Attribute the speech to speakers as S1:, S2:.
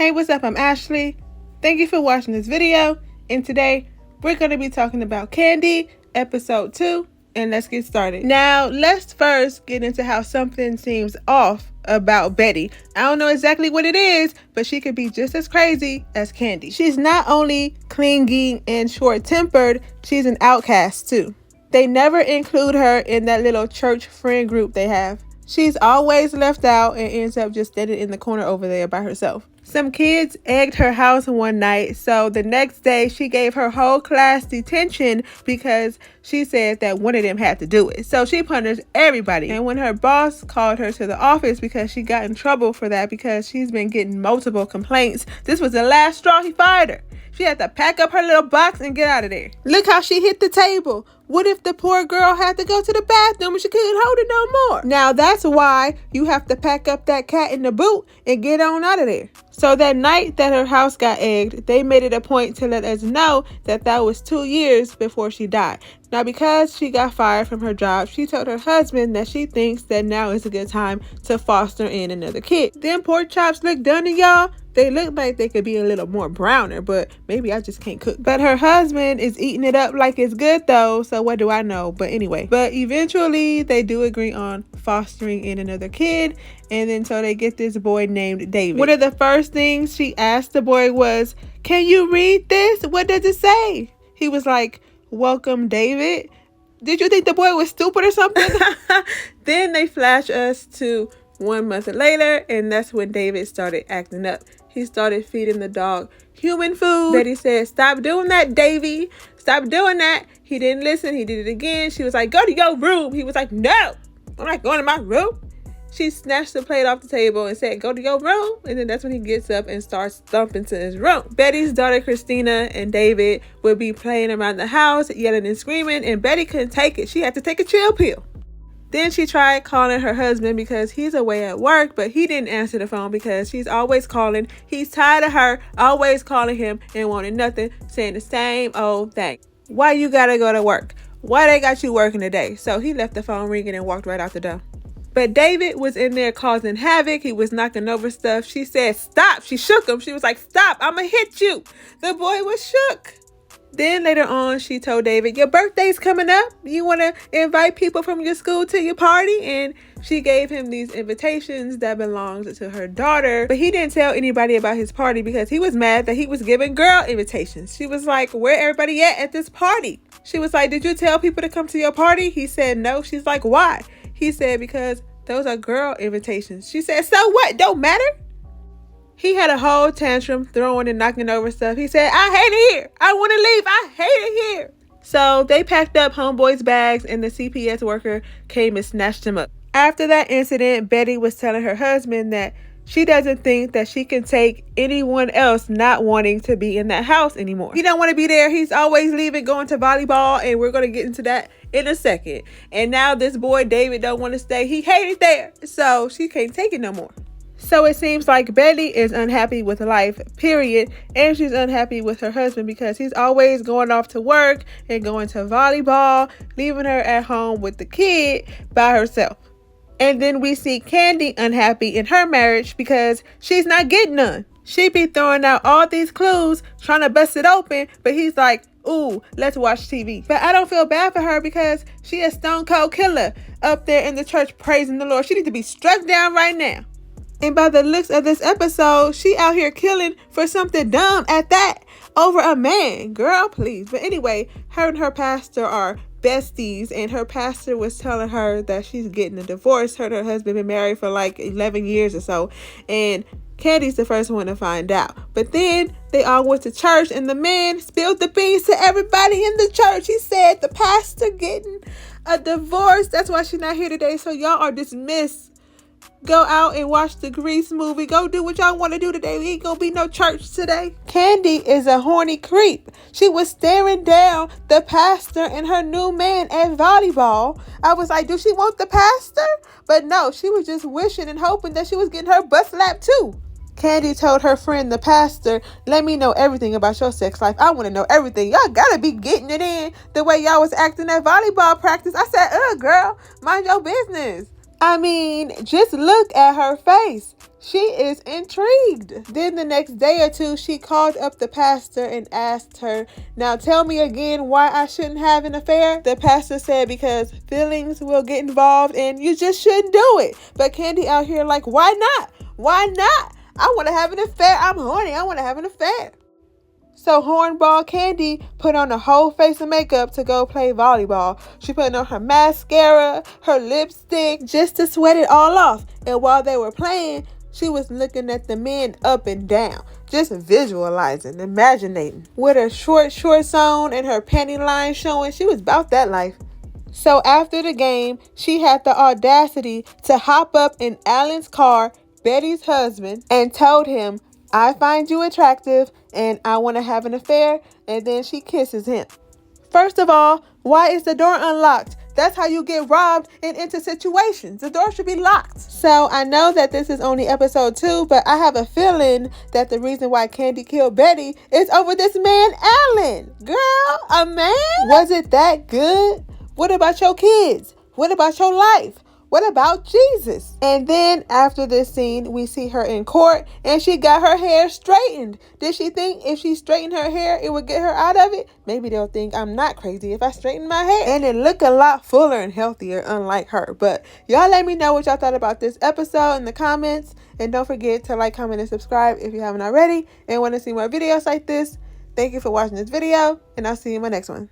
S1: Hey, what's up? I'm Ashley. Thank you for watching this video. And today, we're going to be talking about Candy, episode 2. And let's get started. Now, let's first get into how something seems off about Betty. I don't know exactly what it is, but she could be just as crazy as Candy. She's not only clingy and short-tempered, she's an outcast too. They never include her in that little church friend group they have. She's always left out and ends up just standing in the corner over there by herself. Some kids egged her house one night, so the next day she gave her whole class detention because she said that one of them had to do it. So she punished everybody. And when her boss called her to the office because she got in trouble for that because she's been getting multiple complaints, this was the last straw. He fired her. She had to pack up her little box and get out of there. Look how she hit the table. What if the poor girl had to go to the bathroom and she couldn't hold it no more? Now that's why you have to pack up that cat in the boot and get on out of there. So that night that her house got egged, they made it a point to let us know that that was 2 years before she died. Now, because she got fired from her job, she told her husband that she thinks that now is a good time to foster in another kid. Them pork chops look done to y'all. They look like they could be a little more browner, but maybe I just can't cook. But her husband is eating it up like it's good though, so what do I know? But anyway, but eventually they do agree on fostering in another kid, and then so they get this boy named David. One of the first things she asked the boy was, "Can you read this? What does it say?" He was like, "Welcome, David." Did you think the boy was stupid or something? Then they flash us to 1 month later, and that's when David started acting up. He started feeding the dog human food. Betty said, "Stop doing that, Davy. Stop doing that." He didn't listen. He did it again. She was like, "Go to your room." He was like, "No, I'm not going to my room." She snatched the plate off the table and said, "Go to your room." And then that's when he gets up and starts thumping to his room. Betty's daughter, Christina, and David would be playing around the house, yelling and screaming, and Betty couldn't take it. She had to take a chill pill. Then she tried calling her husband because he's away at work, but he didn't answer the phone because she's always calling. He's tired of her always calling him and wanting nothing, saying the same old thing. Why you gotta go to work? Why they got you working today? So he left the phone ringing and walked right out the door. But David was in there causing havoc. He was knocking over stuff. She said, "Stop." She shook him. She was like, "Stop, I'ma hit you." The boy was shook. Then later on, she told David, "Your birthday's coming up. You want to invite people from your school to your party?" And she gave him these invitations that belonged to her daughter. But he didn't tell anybody about his party because he was mad that he was giving girl invitations. She was like, "Where everybody at this party?" She was like, "Did you tell people to come to your party?" He said no. She's like, "Why?" He said, "Because those are girl invitations." She said, "So what? Don't matter?" He had a whole tantrum, throwing and knocking over stuff. He said, "I hate it here. I want to leave. I hate it here." So they packed up homeboy's bags and the CPS worker came and snatched him up. After that incident, Betty was telling her husband that she doesn't think that she can take anyone else not wanting to be in that house anymore. He don't want to be there. He's always leaving, going to volleyball, and we're going to get into that in a second. And now this boy, David, don't want to stay. He hated there. So she can't take it no more. So it seems like Betty is unhappy with life, period. And she's unhappy with her husband because he's always going off to work and going to volleyball, leaving her at home with the kid by herself. And then we see Candy unhappy in her marriage because she's not getting none. She be throwing out all these clues, trying to bust it open, but he's like, "Ooh, let's watch TV." But I don't feel bad for her because she a stone cold killer up there in the church praising the Lord. She needs to be struck down right now. And by the looks of this episode, she out here killing for something dumb at that over a man. Girl, please. But anyway, her and her pastor are besties, and her pastor was telling her that she's getting a divorce. Her and her husband been married for like 11 years or so, and Candy's the first one to find out. But then they all went to church, and the man spilled the beans to everybody in the church. He said the pastor getting a divorce. That's why she's not here today. So y'all are dismissed. Go out and watch the Grease movie. Go do what y'all want to do today. We ain't gonna be no church today. Candy is a horny creep. She was staring down the pastor and her new man at volleyball. I was like, do she want the pastor? But no, she was just wishing and hoping that she was getting her butt slapped too. Candy told her friend, the pastor, "Let me know everything about your sex life. I want to know everything. Y'all gotta be getting it in the way y'all was acting at volleyball practice." I said, girl, mind your business. I mean, just look at her face. She is intrigued. Then the next day or two, she called up the pastor and asked her, now tell me again why I shouldn't have an affair. The pastor said because feelings will get involved and you just shouldn't do it. But Candy out here like, why not? Why not? I want to have an affair. I'm horny. I want to have an affair. So Hornball Candy put on a whole face of makeup to go play volleyball. She put on her mascara, her lipstick, just to sweat it all off. And while they were playing, she was looking at the men up and down, just visualizing, imagining. With her short shorts on and her panty line showing, she was about that life. So after the game, she had the audacity to hop up in Alan's car, Betty's husband, and told him, I find you attractive and I want to have an affair, and then she kisses him. First of all, why is the door unlocked? That's how you get robbed and into situations. The door should be locked. So I know that this is only episode 2, but I have a feeling that the reason why Candy killed Betty is over this man, Alan. Girl, a man? Was it that good? What about your kids? What about your life? What about Jesus? And then after this scene, we see her in court and she got her hair straightened. Did she think if she straightened her hair, it would get her out of it? Maybe they'll think I'm not crazy if I straighten my hair. And it looked a lot fuller and healthier, unlike her. But y'all let me know what y'all thought about this episode in the comments. And don't forget to like, comment, and subscribe if you haven't already and want to see more videos like this. Thank you for watching this video, and I'll see you in my next one.